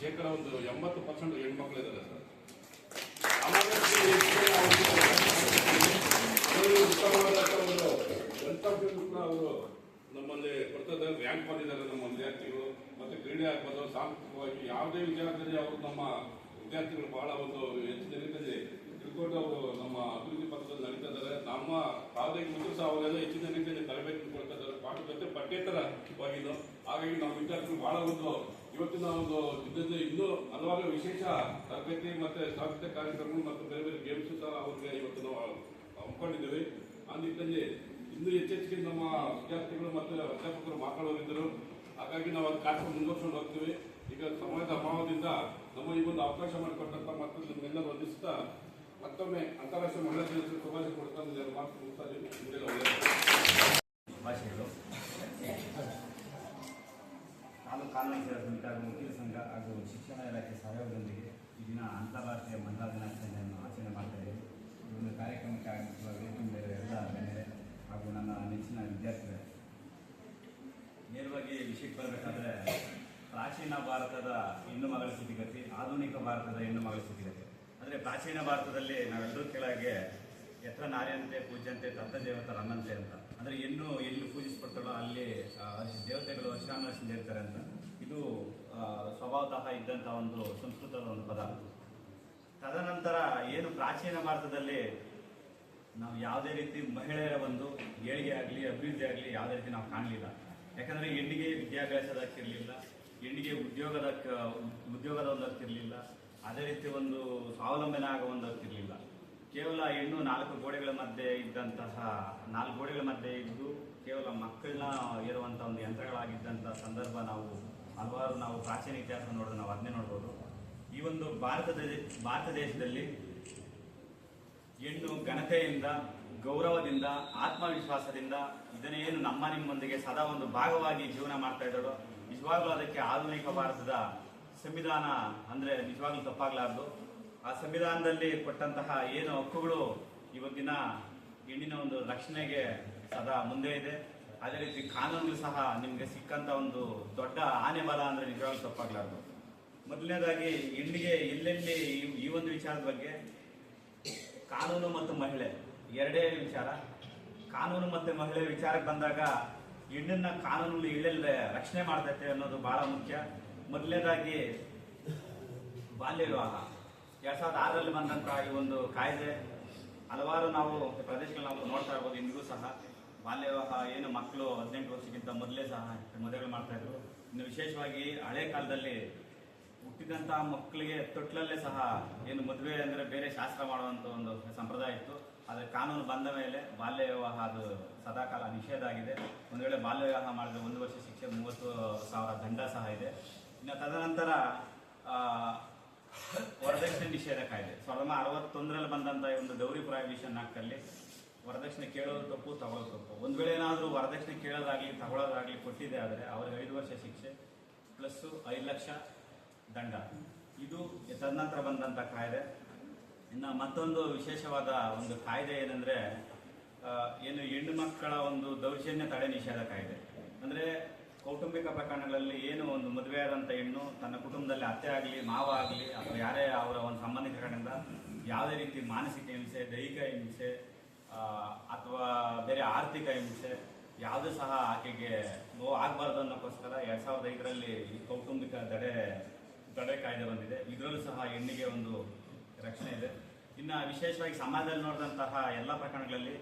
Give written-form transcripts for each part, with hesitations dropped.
ಶೇಕಡ ಒಂದು 80% ಹೆಣ್ಮಕ್ಳಿದ್ದಾರೆ ಸರ್. ಅವರು ನಮ್ಮಲ್ಲಿ ಕೊಡ್ತದೆ ರ್ಯಾಂಕ್ ಬಂದಿದ್ದಾರೆ ನಮ್ಮ ವಿದ್ಯಾರ್ಥಿಗಳು. ಮತ್ತು ಕ್ರೀಡೆ ಆಗ್ಬೋದು, ಸಾಂಸ್ಕೃತಿಕವಾಗಿ ಯಾವುದೇ ವಿಚಾರದಲ್ಲಿ ಅವರು ನಮ್ಮ ವಿದ್ಯಾರ್ಥಿಗಳು ಬಹಳ ಒಂದು ಹೆಚ್ಚಿನ ರೀತಿಯಲ್ಲಿ ತಿಳ್ಕೊಂಡು ಅವರು ನಮ್ಮ ಅಭಿವೃದ್ಧಿ ಪಥದಲ್ಲಿ ನಡೀತಾ ಇದ್ದಾರೆ. ನಮ್ಮ ಯಾವುದೇ ಮುಂದೆ ಸಹ ಅವರೆಲ್ಲ ಹೆಚ್ಚಿನ ರೀತಿಯಲ್ಲಿ ತರಬೇತಿ ಕೊಡ್ತಾ ಇದ್ದಾರೆ. ಪಾಠ ಜೊತೆ ಪಠ್ಯೇತರವಾಗಿದ್ದು, ಹಾಗಾಗಿ ನಮ್ಮ ವಿದ್ಯಾರ್ಥಿಗಳು ಬಹಳ ಒಂದು ಇವತ್ತಿನ ಒಂದು ಇದರಲ್ಲಿ ಇನ್ನೂ ಹಲವಾರು ವಿಶೇಷ ತರಬೇತಿ ಮತ್ತು ಸಾಂಸ್ಕೃತಿಕ ಕಾರ್ಯಕ್ರಮಗಳು ಮತ್ತು ಬೇರೆ ಬೇರೆ ಗೇಮ್ಸ್ ಸಹ ಅವ್ರಿಗೆ ಇವತ್ತು ನಾವು ಹಮ್ಮಿಕೊಂಡಿದ್ದೇವೆ. ಆ ನಿಟ್ಟಿನಲ್ಲಿ ಇನ್ನೂ ಹೆಚ್ಚೆಚ್ಚಿಗೆ ನಮ್ಮ ವಿದ್ಯಾರ್ಥಿಗಳು ಮತ್ತು ಅಧ್ಯಾಪಕರು ಮಾತಾಡೋರಿದ್ದರು. ಹಾಗಾಗಿ ನಾವು ಅದು ಕಾರ್ಯಕ್ರಮ ಮುಂದುವರ್ಸ್ಕೊಂಡು ಹೋಗ್ತೀವಿ. ಈಗ ಸಮಯದ ಅಭಾವದಿಂದ ನಮ್ಮ ಈ ಒಂದು ಅವಕಾಶ ಮಾಡಿಕೊಟ್ಟಂತ ಮತ್ತು ನಿಮ್ಮೆಲ್ಲರೂ ವಂದಿಸ್ತಾ ಮತ್ತೊಮ್ಮೆ ಅಂತಾರಾಷ್ಟ್ರೀಯ ಮಹಿಳಾ ದಿನದ ಶುಭಾಶಯ ಕೊಡ್ತಾ ಮಾತು ಮುಗಿಸ್ತಾ ಭಾಷೆಗಳು ನಾನು ಕಾನೂನು ಸೇವಾ ಸಮಿತಿ ಹಾಗೂ ವಕೀಲ ಸಂಘ ಹಾಗೂ ಶಿಕ್ಷಣ ಇಲಾಖೆ ಸಹಯೋಗದೊಂದಿಗೆ ಈ ದಿನ ಅಂತಾರಾಷ್ಟ್ರೀಯ ಮಹಿಳಾ ದಿನಾಚರಣೆಯನ್ನು ಆಚರಣೆ ಮಾಡ್ತಾಯಿದ್ದೇವೆ. ಈ ಒಂದು ಕಾರ್ಯಕ್ರಮಕ್ಕೆ ಆಗಮಿಸುವ ವೇದಿಕೆ ಎಲ್ಲ ಗಣ್ಯರೇ ಹಾಗೂ ನನ್ನ ನೆಚ್ಚಿನ ವಿದ್ಯಾರ್ಥಿಗಳೇ, ನೇರವಾಗಿ ವಿಷಯಕ್ಕೆ ಬರಬೇಕಾದ್ರೆ ಪ್ರಾಚೀನ ಭಾರತದ ಹೆಣ್ಣು ಮಗಳ ಸ್ಥಿತಿಗತಿ, ಆಧುನಿಕ ಭಾರತದ ಹೆಣ್ಣು ಮಗಳ ಸ್ಥಿತಿಗತಿ. ಅಂದರೆ ಪ್ರಾಚೀನ ಭಾರತದಲ್ಲಿ ನಾವೆಲ್ಲರೂ ಕೆಳಗೆ ಯತ್ರ ನಾರ್ಯಂತೆ ಪೂಜ್ಯಂತೆ ತತ್ತ ದೇವತ ರನ್ನಂತೆ ಅಂತ, ಅಂದರೆ ಹೆಣ್ಣು ಎಲ್ಲಿ ಪೂಜಿಸ್ಕೊಡ್ತಾಳೋ ಅಲ್ಲಿ ದೇವತೆಗಳು ವರ್ಷಾನುವರ್ಷದಿಂದ ಇರ್ತಾರೆ ಅಂತ. ಇದು ಸ್ವಭಾವತಃ ಇದ್ದಂಥ ಒಂದು ಸಂಸ್ಕೃತದ ಒಂದು ಪದ. ತದನಂತರ ಏನು ಪ್ರಾಚೀನ ಭಾರತದಲ್ಲಿ ನಾವು ಯಾವುದೇ ರೀತಿ ಮಹಿಳೆಯರ ಒಂದು ಏಳಿಗೆ ಆಗಲಿ ಅಭಿವೃದ್ಧಿ ಆಗಲಿ ಯಾವುದೇ ರೀತಿ ನಾವು ಕಾಣಲಿಲ್ಲ. ಯಾಕಂದರೆ ಹೆಣ್ಣಿಗೆ ವಿದ್ಯಾಭ್ಯಾಸದಕ್ಕಿರಲಿಲ್ಲ, ಹೆಣ್ಣಿಗೆ ಉದ್ಯೋಗದ ಒಂದು ಹಕ್ಕಿರಲಿಲ್ಲ, ಅದೇ ರೀತಿ ಒಂದು ಸ್ವಾವಲಂಬನೆ ಆಗೋ ಒಂದು ಹಕ್ಕಿರಲಿಲ್ಲ. ಕೇವಲ ಹೆಣ್ಣು ನಾಲ್ಕು ಗೋಡೆಗಳ ಮಧ್ಯೆ ಇದ್ದು ಕೇವಲ ಮಕ್ಕಳನ್ನ ಇರುವಂಥ ಒಂದು ಯಂತ್ರಗಳಾಗಿದ್ದಂಥ ಸಂದರ್ಭ ನಾವು ಪ್ರಾಚೀನ ಇತಿಹಾಸ ನೋಡಿದ್ರೆ ನಾವು ಅದನ್ನೇ ನೋಡ್ಬೋದು. ಈ ಒಂದು ಭಾರತ ದೇಶದಲ್ಲಿ ಹೆಣ್ಣು ಘನತೆಯಿಂದ, ಗೌರವದಿಂದ, ಆತ್ಮವಿಶ್ವಾಸದಿಂದ ಇದನ್ನೇನು ನಿಮ್ಮೊಂದಿಗೆ ಸದಾ ಒಂದು ಭಾಗವಾಗಿ ಜೀವನ ಮಾಡ್ತಾ ಇದ್ದಾಳೋ, ನಿಜವಾಗ್ಲೂ ಅದಕ್ಕೆ ಆಧುನಿಕ ಭಾರತದ ಸಂವಿಧಾನ ಅಂದರೆ ನಿಜವಾಗ್ಲೂ ತಪ್ಪಾಗಲಾರ್ದು. ಆ ಸಂವಿಧಾನದಲ್ಲಿ ಕೊಟ್ಟಂತಹ ಏನು ಹಕ್ಕುಗಳು ಇವತ್ತಿನ ಹೆಣ್ಣಿನ ಒಂದು ರಕ್ಷಣೆಗೆ ಸದಾ ಮುಂದೆ ಇದೆ. ಅದೇ ರೀತಿ ಕಾನೂನು ಸಹ ನಿಮಗೆ ಸಿಕ್ಕಂತ ಒಂದು ದೊಡ್ಡ ಆನೆ ಬಲ ಅಂದರೆ ನಿಜವಾಗ್ಲೂ ತಪ್ಪಾಗಲಾರ್ದು. ಮೊದಲನೇದಾಗಿ ಹೆಣ್ಣಿಗೆ ಎಲ್ಲೆಲ್ಲಿ ಈ ಒಂದು ವಿಚಾರದ ಬಗ್ಗೆ ಕಾನೂನು ಮತ್ತು ಮಹಿಳೆ ಎರಡೇ ವಿಚಾರ. ಕಾನೂನು ಮತ್ತು ಮಹಿಳೆ ವಿಚಾರಕ್ಕೆ ಬಂದಾಗ ಹೆಣ್ಣನ್ನ ಕಾನೂನಲ್ಲಿ ಎಲ್ಲೆಲ್ಲಿ ರಕ್ಷಣೆ ಮಾಡ್ತೈತೆ ಅನ್ನೋದು ಬಹಳ ಮುಖ್ಯ. ಮೊದಲನೇದಾಗಿ ಬಾಲ್ಯ ವಿವಾಹ 2006ರಲ್ಲಿ ಬಂದಂತಹ ಈ ಒಂದು ಕಾಯ್ದೆ ಹಲವಾರು ನಾವು ಪ್ರದೇಶಗಳು ನಾವು ನೋಡ್ತಾ ಇರ್ಬೋದು. ಇಂದಿಗೂ ಸಹ ಬಾಲ್ಯ ವಿವಾಹ ಏನು ಮಕ್ಕಳು 18 ವರ್ಷಕ್ಕಿಂತ ಮೊದಲೇ ಸಹ ಮದುವೆಗಳು ಮಾಡ್ತಾ ಇದ್ರು. ಇನ್ನು ವಿಶೇಷವಾಗಿ ಹಳೆ ಕಾಲದಲ್ಲಿ ಹುಟ್ಟಿದಂತಹ ಮಕ್ಕಳಿಗೆ ತೊಟ್ಲಲ್ಲೇ ಸಹ ಏನು ಮದುವೆ ಅಂದರೆ ಬೇರೆ ಶಾಸ್ತ್ರ ಮಾಡುವಂಥ ಒಂದು ಸಂಪ್ರದಾಯ ಇತ್ತು. ಆದರೆ ಕಾನೂನು ಬಂದ ಮೇಲೆ ಬಾಲ್ಯ ವಿವಾಹ ಅದು ಸದಾಕಾಲ ನಿಷೇಧ ಆಗಿದೆ. ಒಂದು ವೇಳೆ ಬಾಲ್ಯ ವಿವಾಹ ಮಾಡಿದ್ರೆ 1 ವರ್ಷ ಶಿಕ್ಷೆ, 30,000 ದಂಡ ಸಹ ಇದೆ. ಇನ್ನು ತದನಂತರ ವರದಕ್ಷಿಣೆ ನಿಷೇಧ ಕಾಯ್ದೆ 1961ರಲ್ಲಿ ಬಂದಂಥ ಈ ಒಂದು ಗೌರಿ ಪ್ರಾಹಿಬಿಷನ್ ಆಕ್ಟಲ್ಲಿ ವರದಕ್ಷಿಣೆ ಕೇಳೋದು ತಪ್ಪು, ತಗೊಳ್ಳೋದು ತಪ್ಪು. ಒಂದು ವೇಳೆ ಏನಾದರೂ ವರದಕ್ಷಿಣೆ ಕೇಳೋದಾಗಲಿ ತಗೊಳ್ಳೋದಾಗಲಿ ಕೊಟ್ಟಿದೆ ಆದರೆ ಅವರಿಗೆ 5 ವರ್ಷ ಶಿಕ್ಷೆ ಪ್ಲಸ್ 5 ಲಕ್ಷ ದಂಡ. ಇದು ತದನಂತರ ಬಂದಂಥ ಕಾಯ್ದೆ. ಇನ್ನು ಮತ್ತೊಂದು ವಿಶೇಷವಾದ ಒಂದು ಕಾಯ್ದೆ ಏನಂದರೆ ಏನು ಹೆಣ್ಣು ಮಕ್ಕಳ ಒಂದು ದೌರ್ಜನ್ಯ ತಡೆ ನಿಷೇಧ ಕಾಯ್ದೆ. ಅಂದರೆ ಕೌಟುಂಬಿಕ ಪ್ರಕರಣಗಳಲ್ಲಿ ಏನು ಒಂದು ಮದುವೆಯಾದಂಥ ಹೆಣ್ಣು ತನ್ನ ಕುಟುಂಬದಲ್ಲಿ ಅತ್ತೆ ಆಗಲಿ, ಮಾವ ಆಗಲಿ ಅಥವಾ ಯಾರೇ ಅವರ ಒಂದು ಸಂಬಂಧಿಕರಿಂದ ಯಾವುದೇ ರೀತಿ ಮಾನಸಿಕ ಹಿಂಸೆ, ದೈಹಿಕ ಹಿಂಸೆ ಅಥವಾ ಬೇರೆ ಆರ್ಥಿಕ ಹಿಂಸೆ ಯಾವುದೂ ಸಹ ಆಕೆಗೆ ನೋವು ಆಗಬಾರ್ದು ಅನ್ನೋಕ್ಕೋಸ್ಕರ 2005ರಲ್ಲಿ ಈ ಕೌಟುಂಬಿಕ ತಡೆ ಕಾಯ್ದೆ ಬಂದಿದೆ. ಇದರಲ್ಲೂ ಸಹ ಹೆಣ್ಣಿಗೆ ಒಂದು ರಕ್ಷಣೆ ಇದೆ. ಇನ್ನು ವಿಶೇಷವಾಗಿ ಸಮಾಜದಲ್ಲಿ ನೋಡಿದಂತಹ ಎಲ್ಲ ಪ್ರಕರಣಗಳಲ್ಲಿ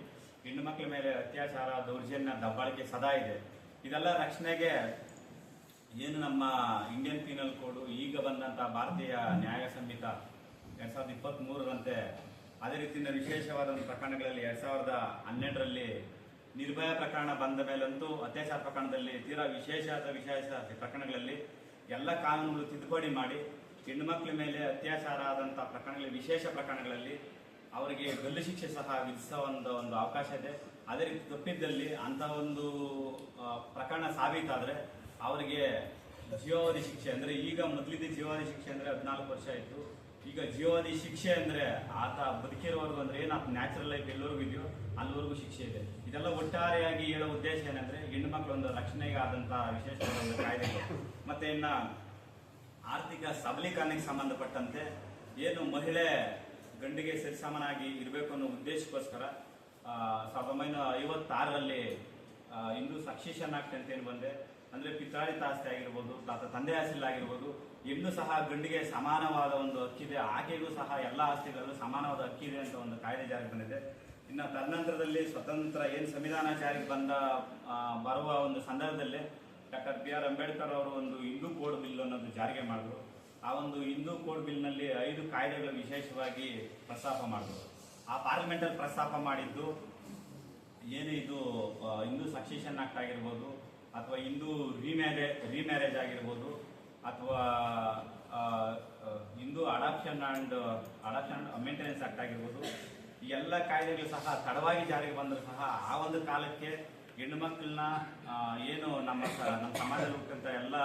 ಹೆಣ್ಣು ಮಕ್ಕಳ ಮೇಲೆ ಅತ್ಯಾಚಾರ, ದೌರ್ಜನ್ಯ, ದಬ್ಬಾಳಿಕೆ ಸದಾ ಇದೆ. ಇದೆಲ್ಲ ರಕ್ಷಣೆಗೆ ಏನು ನಮ್ಮ ಇಂಡಿಯನ್ ಪೀನಲ್ ಕೋಡ್ ಈಗ ಬಂದಂಥ ಭಾರತೀಯ ನ್ಯಾಯ ಸಂಹಿತ 2023ರಂತೆ, ಅದೇ ರೀತಿಯ ವಿಶೇಷವಾದ ಒಂದು ಪ್ರಕರಣಗಳಲ್ಲಿ 2012ರಲ್ಲಿ ನಿರ್ಭಯ ಪ್ರಕರಣ ಬಂದ ಮೇಲಂತೂ ಅತ್ಯಾಚಾರ ಪ್ರಕರಣದಲ್ಲಿ ತೀರಾ ವಿಶೇಷ ಪ್ರಕರಣಗಳಲ್ಲಿ ಎಲ್ಲ ಕಾನೂನುಗಳು ತಿದ್ದುಪಡಿ ಮಾಡಿ ಹೆಣ್ಣು ಮಕ್ಕಳ ಮೇಲೆ ಅತ್ಯಾಚಾರ ಆದಂಥ ಪ್ರಕರಣಗಳಲ್ಲಿ, ವಿಶೇಷ ಪ್ರಕರಣಗಳಲ್ಲಿ ಅವರಿಗೆ ಗಲ್ಲು ಶಿಕ್ಷೆ ಸಹ ವಿಧಿಸುವ ಒಂದು ಅವಕಾಶ ಇದೆ. ಅದೇ ರೀತಿ ತಪ್ಪಿದ್ದಲ್ಲಿ ಅಂಥ ಒಂದು ಪ್ರಕರಣ ಸಾಬೀತಾದರೆ ಅವರಿಗೆ ಜೀವಾವಧಿ ಶಿಕ್ಷೆ, ಅಂದರೆ ಈಗ ಮೊದಲಿದ್ದ ಜೀವಾವಧಿ ಶಿಕ್ಷೆ ಅಂದರೆ 14 ವರ್ಷ ಇತ್ತು. ಈಗ ಜೀವಾವಧಿ ಶಿಕ್ಷೆ ಅಂದರೆ ಆತ ಬದುಕಿರೋವರೆಗೂ, ಅಂದರೆ ಏನು ಆತ ನ್ಯಾಚುರಲ್ ಲೈಫ್ ಎಲ್ಲರಿಗೂ ಇದೆಯೋ ಅಲ್ಲಿವರೆಗೂ ಶಿಕ್ಷೆ ಇದೆ. ಇದೆಲ್ಲ ಒಟ್ಟಾರೆಯಾಗಿ ಹೇಳೋ ಉದ್ದೇಶ ಏನಂದರೆ ಹೆಣ್ಣು ಮಕ್ಕಳ ಒಂದು ರಕ್ಷಣೆಗೆ ಆದಂಥ ವಿಶೇಷವಾದ ಒಂದು ಕಾಯ್ದೆಗಳು. ಮತ್ತು ಇನ್ನು ಆರ್ಥಿಕ ಸಬಲೀಕರಣಕ್ಕೆ ಸಂಬಂಧಪಟ್ಟಂತೆ ಏನು ಮಹಿಳೆ ಗಂಡಿಗೆ ಸರಿಸಮನಾಗಿ ಇರಬೇಕು ಅನ್ನೋ ಉದ್ದೇಶಕ್ಕೋಸ್ಕರ 1956ರಲ್ಲಿ ಹಿಂದೂ ಸಕ್ಸೆಷನ್ ಆಕ್ಟ್ ಅಂತ ಏನು ಬಂದೆ, ಅಂದ್ರೆ ಪಿತ್ರಾಳಿತ ಆಸ್ತಿ ಆಗಿರ್ಬೋದು, ತಂದೆ ಆಸ್ತಿ ಆಗಿರ್ಬೋದು, ಹೆಣ್ಣು ಸಹ ಗಂಡಿಗೆ ಸಮಾನವಾದ ಒಂದು ಹಕ್ಕಿದೆ, ಆಕೆಗೂ ಸಹ ಎಲ್ಲ ಆಸ್ತಿಗಳಲ್ಲೂ ಸಮಾನವಾದ ಹಕ್ಕಿದೆ ಅಂತ ಒಂದು ಕಾಯ್ದೆ ಜಾರಿಗೆ ಬಂದಿದೆ. ಇನ್ನು ತದನಂತರದಲ್ಲಿ ಸ್ವತಂತ್ರ ಏನು ಸಂವಿಧಾನ ಜಾರಿಗೆ ಬರುವ ಒಂದು ಸಂದರ್ಭದಲ್ಲಿ ಡಾಕ್ಟರ್ BR ಅಂಬೇಡ್ಕರ್ ಅವರು ಒಂದು ಹಿಂದೂ ಕೋಡ್ ಬಿಲ್ ಅನ್ನೋದು ಜಾರಿಗೆ ಮಾಡಿದ್ರು. ಆ ಒಂದು ಹಿಂದೂ ಕೋಡ್ ಬಿಲ್ನಲ್ಲಿ 5 ಕಾಯ್ದೆಗಳು ವಿಶೇಷವಾಗಿ ಪ್ರಸ್ತಾಪ ಮಾಡಿದ್ರು. ಆ ಪಾರ್ಲಿಮೆಂಟಲ್ಲಿ ಪ್ರಸ್ತಾಪ ಮಾಡಿದ್ದು ಏನು ಇದು ಹಿಂದೂ ಸಕ್ಸೆಷನ್ ಆಕ್ಟ್ ಆಗಿರ್ಬೋದು, ಅಥವಾ ಹಿಂದೂ ರಿಮ್ಯಾರೇಜ್ ಆಗಿರ್ಬೋದು, ಅಥವಾ Hindu adoption and maintenance act ಆಗಿರ್ಬೋದು, ಈ ಎಲ್ಲ ಕಾಯ್ದೆಗಳು ಸಹ ತಡವಾಗಿ ಜಾರಿಗೆ ಬಂದರೂ ಸಹ ಆ ಒಂದು ಕಾಲಕ್ಕೆ ಹೆಣ್ಣು ಮಕ್ಕಳನ್ನ ಏನು ನಮ್ಮ ಸಮಾಜದಲ್ಲಿ ಹುಟ್ಟಂತ ಎಲ್ಲ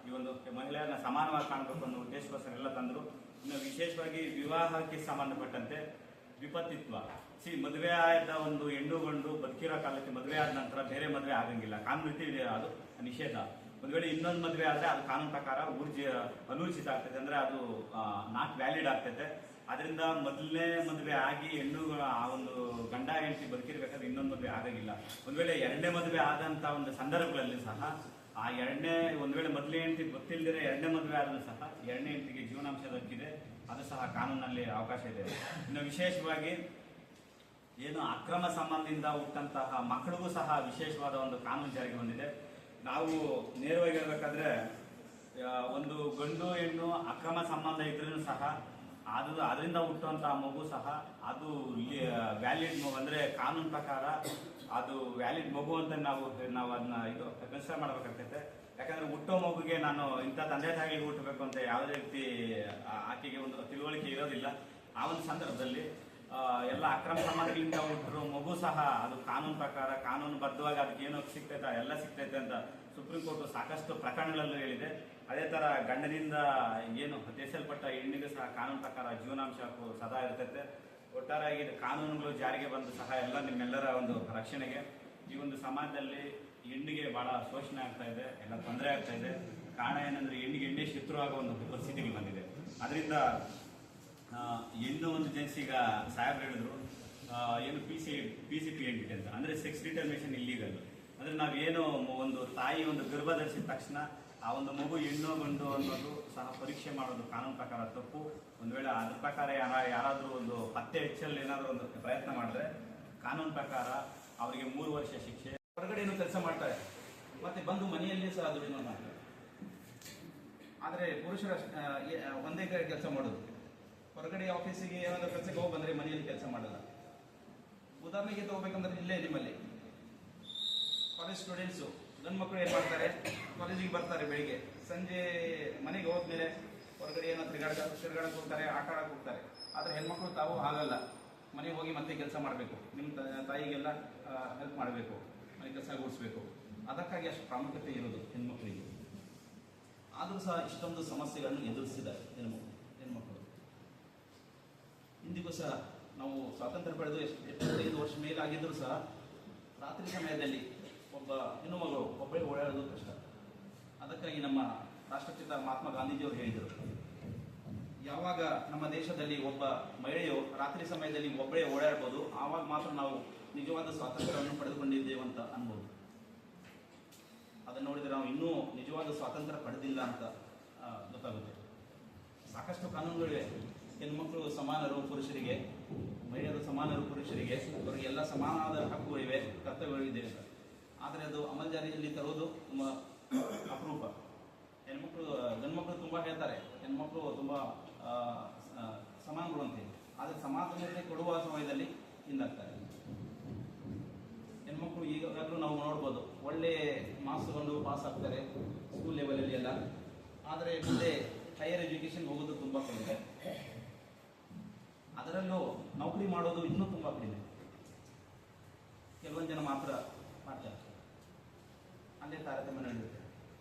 ಈ ಒಂದು ಮಹಿಳೆಯರನ್ನ ಸಮಾನವಾಗಿ ಕಾಣಬೇಕು ಅನ್ನೋ ಉದ್ದೇಶಕ್ಕೋಸ್ಕರ ಎಲ್ಲ ತಂದರು. ಇನ್ನು ವಿಶೇಷವಾಗಿ ವಿವಾಹಕ್ಕೆ ಸಂಬಂಧಪಟ್ಟಂತೆ ವಿಪತ್ತಿತ್ವ, ಮದುವೆ ಆದ ಒಂದು ಹೆಣ್ಣು ಗಂಡು ಬದುಕಿರೋ ಕಾಲಕ್ಕೆ ಮದುವೆ ಆದ ನಂತರ ಬೇರೆ ಮದುವೆ ಆಗಂಗಿಲ್ಲ, ಕಾನೂನು ರೀತಿ ಇದೆ, ಅದು ನಿಷೇಧ. ಒಂದು ವೇಳೆ ಇನ್ನೊಂದು ಮದುವೆ ಆದರೆ ಅದು ಕಾನೂನು ಪ್ರಕಾರ ಅನೂರ್ಜಿತ ಆಗ್ತದೆ, ಅಂದ್ರೆ ಅದು ನಾಟ್ ವ್ಯಾಲಿಡ್ ಆಗ್ತೈತೆ. ಅದರಿಂದ ಮೊದಲನೇ ಮದುವೆ ಆಗಿ ಹೆಣ್ಣು ಆ ಒಂದು ಗಂಡ ಹೆಂಡತಿ ಬದುಕಿರ್ಬೇಕಾದ್ರೆ ಇನ್ನೊಂದು ಮದುವೆ ಆಗಂಗಿಲ್ಲ. ಒಂದು ವೇಳೆ ಎರಡನೇ ಮದುವೆ ಆದಂತ ಒಂದು ಸಂದರ್ಭಗಳಲ್ಲಿ ಸಹ ಆ ಒಂದು ವೇಳೆ ಮೊದಲನೇ ಹೆಂಡತಿ ಗೊತ್ತಿಲ್ಲದಿರೋ ಎರಡನೇ ಮದುವೆ ಆದರೂ ಸಹ ಎರಡನೇ ಹೆಂಡತಿಗೆ ಜೀವನಾಂಶದ ಹಕ್ಕಿದೆ, ಅದು ಸಹ ಕಾನೂನಲ್ಲಿ ಅವಕಾಶ ಇದೆ. ಇನ್ನು ವಿಶೇಷವಾಗಿ ಏನು ಅಕ್ರಮ ಸಂಬಂಧದಿಂದ ಹುಟ್ಟಂತಹ ಮಕ್ಕಳಿಗೂ ಸಹ ವಿಶೇಷವಾದ ಒಂದು ಕಾನೂನು ಜಾರಿಗೆ ಬಂದಿದೆ. ನಾವು ನೇರವಾಗಿ ಹೇಳ್ಬೇಕಾದ್ರೆ ಒಂದು ಗಂಡು ಹೆಣ್ಣು ಅಕ್ರಮ ಸಂಬಂಧ ಇದ್ರೂ ಸಹ ಅದರಿಂದ ಹುಟ್ಟುವಂತಹ ಮಗು ಸಹ ಅದು ವ್ಯಾಲಿಡ್ ಮಗು, ಅಂದ್ರೆ ಕಾನೂನು ಪ್ರಕಾರ ಅದು ವ್ಯಾಲಿಡ್ ಮಗು ಅಂತ ನಾವು ಅದನ್ನ ಕನ್ಸಿಡರ್ ಮಾಡಬೇಕಾಗ್ತೈತೆ. ಯಾಕಂದ್ರೆ ಹುಟ್ಟೋ ಮಗುಗೆ ನಾನು ಇಂಥ ತಂದೆ ತಾಯಿಗೆ ಹುಟ್ಟಬೇಕು ಅಂತ ಯಾವುದೇ ರೀತಿ ಆಕೆಗೆ ಒಂದು ತಿಳುವಳಿಕೆ ಇರೋದಿಲ್ಲ. ಆ ಒಂದು ಸಂದರ್ಭದಲ್ಲಿ ಎಲ್ಲ ಅಕ್ರಮ ಸಂಬಂಧಗಳಿಂದ ಹುಟ್ಟರು ಮಗು ಸಹ ಅದು ಕಾನೂನು ಪ್ರಕಾರ ಕಾನೂನುಬದ್ಧವಾಗಿ ಅದಕ್ಕೆ ಏನೋ ಸಿಗ್ತೈತೆ ಎಲ್ಲ ಸಿಗ್ತೈತೆ ಅಂತ ಸುಪ್ರೀಂ ಕೋರ್ಟ್ ಸಾಕಷ್ಟು ಪ್ರಕರಣಗಳಲ್ಲೂ ಹೇಳಿದೆ. ಅದೇ ತರ ಗಂಡನಿಂದ ಏನು ಹತ್ಯೆಸಲ್ಪಟ್ಟ ಹೆಣ್ಣಿಗೂ ಸಹ ಕಾನೂನು ಪ್ರಕಾರ ಜೀವನಾಂಶ ಸದಾ ಇರ್ತೈತೆ. ಒಟ್ಟಾರೆಯಾಗಿ ಕಾನೂನುಗಳು ಜಾರಿಗೆ ಬಂದು ಸಹ ಎಲ್ಲ ನಿಮ್ಮೆಲ್ಲರ ಒಂದು ರಕ್ಷಣೆಗೆ. ಈ ಒಂದು ಸಮಾಜದಲ್ಲಿ ಹೆಣ್ಣಿಗೆ ಬಹಳ ಶೋಷಣೆ ಆಗ್ತಾ ಇದೆ, ಎಲ್ಲ ತೊಂದರೆ ಆಗ್ತಾ ಇದೆ. ಕಾರಣ ಏನಂದ್ರೆ ಹೆಣ್ಣೆ ಶತ್ರು ಆಗೋ ಒಂದು ಪರಿಸ್ಥಿತಿಗಳು ಬಂದಿದೆ. ಅದರಿಂದ ಹೆಣ್ಣು ಒಂದು ಜನಿಸಿ ಈಗ ಸಾಹೇಬ್ರು ಹೇಳಿದ್ರು ಏನು PCP ಅಂತ, ಅಂದ್ರೆ ಸೆಕ್ಸ್ ಡಿಟರ್ಮಿನೇಷನ್ ಇಲ್ಲೀಗಲ್. ಅಂದ್ರೆ ನಾವೇನು ಒಂದು ತಾಯಿ ಒಂದು ಗರ್ಭ ಧರಿಸಿದ ತಕ್ಷಣ ಆ ಒಂದು ಮಗು ಹೆಣ್ಣು ಗಂಡು ಅನ್ನೋದು ಸಹ ಪರೀಕ್ಷೆ ಮಾಡೋದು ಕಾನೂನು ಪ್ರಕಾರ ತಪ್ಪು. ಒಂದು ವೇಳೆ ಅದ್ರ ಪ್ರಕಾರ ಯಾರಾದ್ರೂ ಒಂದು ಪತ್ತೆ ಹೆಚ್ಚಲ್ಲಿ ಏನಾದರೂ ಒಂದು ಪ್ರಯತ್ನ ಮಾಡಿದ್ರೆ ಕಾನೂನು ಪ್ರಕಾರ ಅವರಿಗೆ 3 ವರ್ಷ ಶಿಕ್ಷೆ. ಹೊರಗಡೆ ಏನೋ ಕೆಲಸ ಮಾಡ್ತಾರೆ, ಮತ್ತೆ ಬಂದು ಮನೆಯಲ್ಲಿ ಸಹ ದುಡಿಮೆ ಮಾಡ್ತಾರೆ. ಆದರೆ ಪುರುಷರ ಒಂದೇ ಕಡೆ ಕೆಲಸ ಮಾಡೋದು, ಹೊರಗಡೆ ಆಫೀಸಿಗೆ ಏನಾದರೂ ಕೆಲಸಕ್ಕೆ ಹೋಗಿ ಬಂದರೆ ಮನೆಯಲ್ಲಿ ಕೆಲಸ ಮಾಡಲ್ಲ. ಉದಾಹರಣೆಗೆ ತಗೋಬೇಕಂದ್ರೆ ಇಲ್ಲೇ ನಿಮ್ಮಲ್ಲಿ ಕಾಲೇಜ್ ಸ್ಟೂಡೆಂಟ್ಸು ಗಂಡು ಮಕ್ಕಳು ಏನು ಮಾಡ್ತಾರೆ, ಕಾಲೇಜಿಗೆ ಬರ್ತಾರೆ, ಬೆಳಿಗ್ಗೆ ಸಂಜೆ ಮನೆಗೆ ಹೋದ್ಮೇಲೆ ಹೊರಗಡೆ ಏನೋ ತಿರುಗಾಡಕ್ಕೆ ಹೋಗ್ತಾರೆ, ಆಟ ಆಡಕ್ಕೆ ಹೋಗ್ತಾರೆ. ಆದರೆ ಹೆಣ್ಮಕ್ಳು ತಾವು ಆಗಲ್ಲ, ಮನೆಗೆ ಹೋಗಿ ಮತ್ತೆ ಕೆಲಸ ಮಾಡಬೇಕು, ನಿಮ್ಮ ತಾಯಿಗೆಲ್ಲ ಹೆಲ್ಪ್ ಮಾಡಬೇಕು, ಮನೆ ಕೆಲಸ ಗೂಡಿಸ್ಬೇಕು. ಅದಕ್ಕಾಗಿ ಅಷ್ಟು ಪ್ರಾಮುಖ್ಯತೆ ಇರೋದು ಹೆಣ್ಮಕ್ಳಿಗೆ. ಆದರೂ ಸಹ ಇಷ್ಟೊಂದು ಸಮಸ್ಯೆಗಳನ್ನು ಎದುರಿಸಿದ್ದಾರೆ ಹೆಣ್ಮಕ್ಳು. ಇಂದಿಗೂ ಸಹ ನಾವು ಸ್ವಾತಂತ್ರ್ಯ ಪಡೆದು 75 ವರ್ಷ ಮೇಲಾಗಿದ್ದರೂ ಸಹ ರಾತ್ರಿ ಸಮಯದಲ್ಲಿ ಒಬ್ಬ ಹೆಣ್ಣು ಮಗಳು ಒಬ್ಬಳೇ ಓಡಾಡೋದು ಕಷ್ಟ. ಅದಕ್ಕಾಗಿ ನಮ್ಮ ರಾಷ್ಟ್ರಪಿತ ಮಹಾತ್ಮ ಗಾಂಧೀಜಿಯವರು ಹೇಳಿದರು, ಯಾವಾಗ ನಮ್ಮ ದೇಶದಲ್ಲಿ ಒಬ್ಬ ಮಹಿಳೆಯು ರಾತ್ರಿ ಸಮಯದಲ್ಲಿ ಒಬ್ಬಳೇ ಓಡಾಡ್ಬೋದು, ಆವಾಗ ಮಾತ್ರ ನಾವು ನಿಜವಾದ ಸ್ವಾತಂತ್ರ್ಯವನ್ನು ಪಡೆದುಕೊಂಡಿದ್ದೇವೆ ಅಂತ ಅನ್ಬೋದು. ಅದನ್ನು ನೋಡಿದರೆ ನಾವು ಇನ್ನೂ ನಿಜವಾದ ಸ್ವಾತಂತ್ರ್ಯ ಪಡೆದಿಲ್ಲ ಅಂತ ಗೊತ್ತಾಗುತ್ತೆ. ಸಾಕಷ್ಟು ಕಾನೂನುಗಳಿವೆ. ಹೆಣ್ಮಕ್ಳು ಸಮಾನರು ಪುರುಷರಿಗೆ, ಮಹಿಳೆಯರು ಸಮಾನರು ಪುರುಷರಿಗೆ, ಅವರಿಗೆಲ್ಲ ಸಮಾನವಾದ ಹಕ್ಕುಗಳಿವೆ, ಕರ್ತವ್ಯಗಳಿದೆ ಅಂತ. ಆದರೆ ಅದು ಅಮಲ್ ಜಾರಿಯಲ್ಲಿ ತರುವುದು ತುಂಬ ಅಪರೂಪ. ಗಂಡ್ಮಕ್ಳು ತುಂಬ ಹೇಳ್ತಾರೆ ಹೆಣ್ಮಕ್ಳು ತುಂಬ ಸಮಾನಗಳು ಅಂತ ಹೇಳಿ, ಆದರೆ ಸಮಾನತೆ ಕೊಡುವ ಸಮಯದಲ್ಲಿ ಹಿಂದಾಗ್ತಾರೆ. ಹೆಣ್ಮಕ್ಳು ಈಗಾಗಲೂ ನಾವು ನೋಡ್ಬೋದು, ಒಳ್ಳೆ ಮಾರ್ಕ್ಸ್ ತಗೊಂಡು ಪಾಸ್ ಆಗ್ತಾರೆ ಸ್ಕೂಲ್ ಲೆವೆಲಲ್ಲಿ ಎಲ್ಲ. ಆದರೆ ಮುಂದೆ ಹೈಯರ್ ಎಜುಕೇಷನ್ ಹೋಗೋದು ತುಂಬ ಕಡಿಮೆ. ಅದರಲ್ಲೂ ನೌಕರಿ ಮಾಡೋದು ಇನ್ನೂ ತುಂಬ ಕಡಿಮೆ, ಕೆಲವೊಂದು ಜನ ಮಾತ್ರ ಮಾಡ್ತಾರೆ. ಅಲ್ಲೇ ತಾರತಮ್ಯ ನಡೆಯುತ್ತೆ.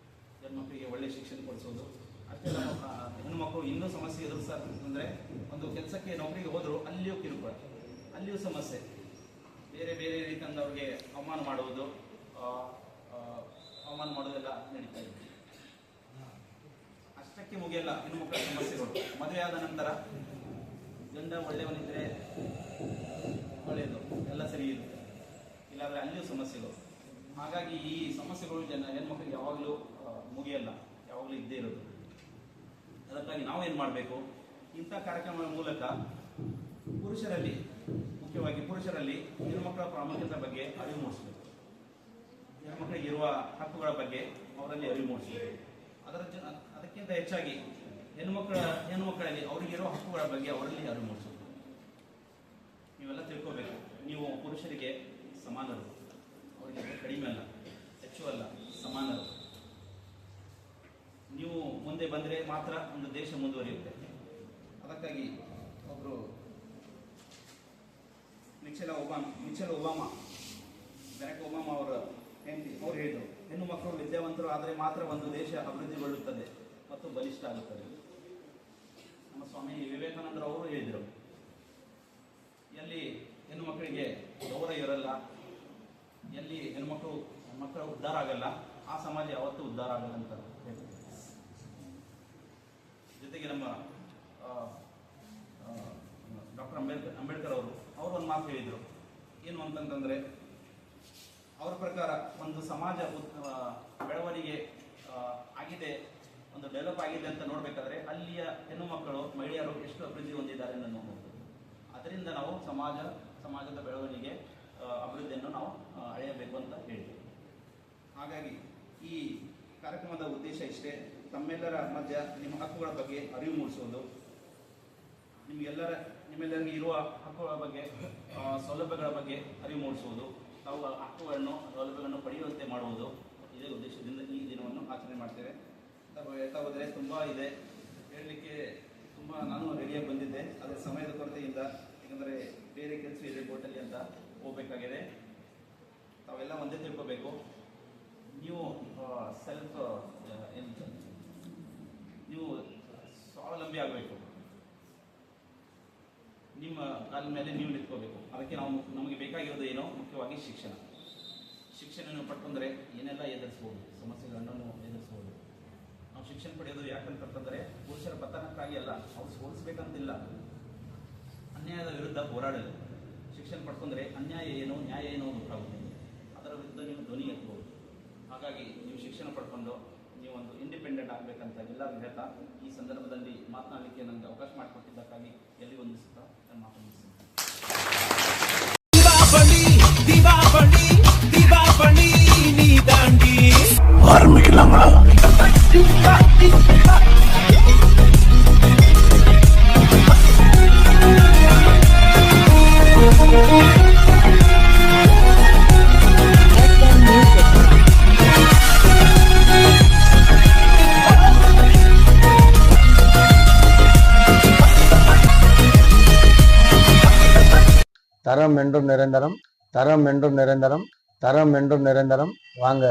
ಹೆಣ್ಮಕ್ಳಿಗೆ ಒಳ್ಳೆ ಶಿಕ್ಷಣ ಕೊಡಿಸೋದು ಅಷ್ಟೇ. ನಮ್ಮ ಹೆಣ್ಣುಮಕ್ಕಳು ಇನ್ನೂ ಸಮಸ್ಯೆ ಎದುರಿಸ್ತಾರೆ. ಅಂದರೆ ಒಂದು ಕೆಲಸಕ್ಕೆ ನೌಕರಿಗೆ ಹೋದರೂ ಅಲ್ಲಿಯೂ ಕಿರುಕುಳ, ಅಲ್ಲಿಯೂ ಸಮಸ್ಯೆ, ಬೇರೆ ಬೇರೆ ರೀತಿಯಿಂದ ಅವ್ರಿಗೆ ಅವಮಾನ ಮಾಡುವುದು ನಡೀತಾ ಇದೆ. ಅಷ್ಟೇ ಅಷ್ಟಕ್ಕೆ ಮುಗಿಯಲ್ಲ ಹೆಣ್ಣು ಮಕ್ಕಳ ಸಮಸ್ಯೆಗಳು. ಮದುವೆ ಆದ ನಂತರ ಗಂಡ ಒಳ್ಳೆಯವನಿದ್ರೆ ಒಳ್ಳೆಯದು, ಎಲ್ಲ ಸರಿ ಇರುತ್ತೆ, ಇಲ್ಲಾಂದರೆ ಅಲ್ಲಿಯೂ ಸಮಸ್ಯೆಗಳು. ಹಾಗಾಗಿ ಈ ಸಮಸ್ಯೆಗಳು ಹೆಣ್ಮಕ್ಳಿಗೆ ಯಾವಾಗಲೂ ಮುಗಿಯಲ್ಲ, ಯಾವಾಗಲೂ ಇದ್ದೇ ಇರೋದು. ಅದಕ್ಕಾಗಿ ನಾವೇನು ಮಾಡಬೇಕು, ಇಂಥ ಕಾರ್ಯಕ್ರಮಗಳ ಮೂಲಕ ಪುರುಷರಲ್ಲಿ, ಮುಖ್ಯವಾಗಿ ಪುರುಷರಲ್ಲಿ ಹೆಣ್ಣುಮಕ್ಕಳ ಪ್ರಾಮುಖ್ಯತೆ ಬಗ್ಗೆ ಅರಿವು ಮೂಡಿಸಬೇಕು. ಹೆಣ್ಣುಮಕ್ಕಳಿಗೆ ಇರುವ ಹಕ್ಕುಗಳ ಬಗ್ಗೆ ಅವರಲ್ಲಿ ಅರಿವು ಮೂಡಿಸಬೇಕು. ಅದಕ್ಕಿಂತ ಹೆಚ್ಚಾಗಿ ಹೆಣ್ಣುಮಕ್ಕಳಲ್ಲಿ ಅವರಿಗಿರೋ ಹಕ್ಕುಗಳ ಬಗ್ಗೆ ಅವರಲ್ಲಿ ಅರಿವು ಮೂಡಿಸಬೇಕು. ನೀವೆಲ್ಲ ತಿಳ್ಕೋಬೇಕು, ನೀವು ಪುರುಷರಿಗೆ ಸಮಾನರು, ಅವರಿಗೆ ಕಡಿಮೆ ಅಲ್ಲ, ಹೆಚ್ಚು ಅಲ್ಲ, ಸಮಾನರು. ನೀವು ಮುಂದೆ ಬಂದರೆ ಮಾತ್ರ ಒಂದು ದೇಶ ಮುಂದುವರಿಯುತ್ತೆ. ಅದಕ್ಕಾಗಿ ಒಬ್ಬರು ಮಿಚೆಲ್ ಒಬಾಮಾ, ಬರಾಕ್ ಒಬಾಮಾ ಅವರ ಹೆಂಡತಿ ಅವ್ರು ಹೇಳಿದರು, ಹೆಣ್ಣು ಮಕ್ಕಳು ವಿದ್ಯಾವಂತರು ಆದರೆ ಮಾತ್ರ ಒಂದು ದೇಶ ಅಭಿವೃದ್ಧಿಗೊಳ್ಳುತ್ತದೆ ಮತ್ತು ಬಲಿಷ್ಠ ಆಗುತ್ತದೆ. ನಮ್ಮ ಸ್ವಾಮಿ ವಿವೇಕಾನಂದರು ಅವರು ಹೇಳಿದರು, ಎಲ್ಲಿ ಹೆಣ್ಣು ಮಕ್ಕಳಿಗೆ ಗೌರವ ಇರಲ್ಲ, ಎಲ್ಲಿ ಮಕ್ಕಳು ಉದ್ಧಾರ ಆಗಲ್ಲ, ಆ ಸಮಾಜ ಯಾವತ್ತೂ ಉದ್ಧಾರ ಆಗಲ್ಲ ಅಂತ ಹೇಳ್ತಾರೆ. ಜೊತೆಗೆ ನಮ್ಮ ಡಾಕ್ಟರ್ ಅಂಬೇಡ್ಕರ್ ಅವರು ಒಂದು ಮಾತು ಹೇಳಿದರು. ಏನು ಅಂತಂತಂದರೆ, ಅವರ ಪ್ರಕಾರ ಒಂದು ಸಮಾಜ ಬೆಳವಣಿಗೆ ಆಗಿದೆ, ಒಂದು ಡೆವಲಪ್ ಆಗಿದೆ ಅಂತ ನೋಡಬೇಕಾದ್ರೆ ಅಲ್ಲಿಯ ಹೆಣ್ಣು ಮಕ್ಕಳು, ಮಹಿಳೆಯರು ಎಷ್ಟು ಅಭಿವೃದ್ಧಿ ಹೊಂದಿದ್ದಾರೆ ಅಂತ ನೋಡಬಹುದು. ಅದರಿಂದ ನಾವು ಸಮಾಜದ ಬೆಳವಣಿಗೆ, ಅಭಿವೃದ್ಧಿಯನ್ನು ನಾವು ಅಳೆಯಬೇಕು ಅಂತ ಹೇಳ್ತೀವಿ. ಹಾಗಾಗಿ ಈ ಕಾರ್ಯಕ್ರಮದ ಉದ್ದೇಶ ಇಷ್ಟೇ, ತಮ್ಮೆಲ್ಲರ ಮಧ್ಯ ನಿಮ್ಮ ಹಕ್ಕುಗಳ ಬಗ್ಗೆ ಅರಿವು ಮೂಡಿಸುವುದು, ನಿಮ್ಮೆಲ್ಲರಿಗೆ ಇರುವ ಹಕ್ಕುಗಳ ಬಗ್ಗೆ, ಸೌಲಭ್ಯಗಳ ಬಗ್ಗೆ ಅರಿವು ಮೂಡಿಸುವುದು, ತಾವು ಹಕ್ಕುಗಳನ್ನು, ಸೌಲಭ್ಯಗಳನ್ನು ಪಡೆಯುವಂತೆ ಮಾಡುವುದು, ಇದೇ ಉದ್ದೇಶದಿಂದ ಈ ದಿನವನ್ನು ಆಚರಣೆ ಮಾಡ್ತೇವೆ. ಹೇಳ್ತಾ ಹೋದರೆ ತುಂಬ ಇದೆ ಹೇಳಲಿಕ್ಕೆ, ತುಂಬ ನಾನು ರೆಡಿಯಾಗಿ ಬಂದಿದ್ದೆ, ಅದರ ಸಮಯದ ಕೊರತೆಯಿಂದ, ಯಾಕಂದರೆ ಬೇರೆ ಕೆಲಸ ಇದೆ ಕೋರ್ಟಲ್ಲಿ ಅಂತ ಹೋಗಬೇಕಾಗಿದೆ. ತಾವೆಲ್ಲ ಒಂದೇ ತಿಳ್ಕೋಬೇಕು, ನೀವು ನೀವು ಸ್ವಾವಲಂಬಿ ಆಗಬೇಕು, ನಿಮ್ಮ ಕಾಲ ಮೇಲೆ ನೀವು ನಿಂತ್ಕೋಬೇಕು. ಅದಕ್ಕೆ ನಮಗೆ ಬೇಕಾಗಿರೋದು ಏನೋ, ಮುಖ್ಯವಾಗಿ ಶಿಕ್ಷಣ ನೀವು ಪಡ್ಕೊಂಡ್ರೆ ಏನೆಲ್ಲ ಎದುರಿಸ್ಬೋದು, ಸಮಸ್ಯೆಗಳನ್ನು ಎದುರಿಸ್ಬೋದು. ನಾವು ಶಿಕ್ಷಣ ಪಡೆಯೋದು ಯಾಕಂತಂದರೆ ಪುರುಷರ ಪತನಕ್ಕಾಗಿ ಅಲ್ಲ, ಅವ್ರು ಸೋಲಿಸ್ಬೇಕಂತಿಲ್ಲ, ಅನ್ಯಾಯದ ವಿರುದ್ಧ ಹೋರಾಡಲು. ಶಿಕ್ಷಣ ಪಡ್ಕೊಂಡ್ರೆ ಅನ್ಯಾಯ ಏನು, ನ್ಯಾಯ ಏನೋ ಗೊತ್ತಾಗುತ್ತೆ, ಅದರ ವಿರುದ್ಧ ನೀವು ಧ್ವನಿ ಎತ್ತಬಹುದು. ಹಾಗಾಗಿ ನೀವು ಶಿಕ್ಷಣ ಪಡ್ಕೊಂಡು ನೀವೊಂದು ಇಂಡಿಪೆಂಡೆಂಟ್ ಆಗಬೇಕಂತ ಎಲ್ಲರಿಗೂ ಹೇಳ್ತಾ, ಈ ಸಂದರ್ಭದಲ್ಲಿ ಮಾತನಾಡಲಿಕ್ಕೆ ನನಗೆ ಅವಕಾಶ ಮಾಡಿಕೊಟ್ಟಿದ್ದಕ್ಕಾಗಿ ಎಲ್ಲಿ ವಂದಿಸುತ್ತಾ ನಾನು ಮಾತು ಮುಗಿಸ್ತೀನಿ. தரம் என்றும் நிரந்தரம், தரம் என்றும் நிரந்தரம், தரம் என்றும் நிரந்தரம். வாங்க.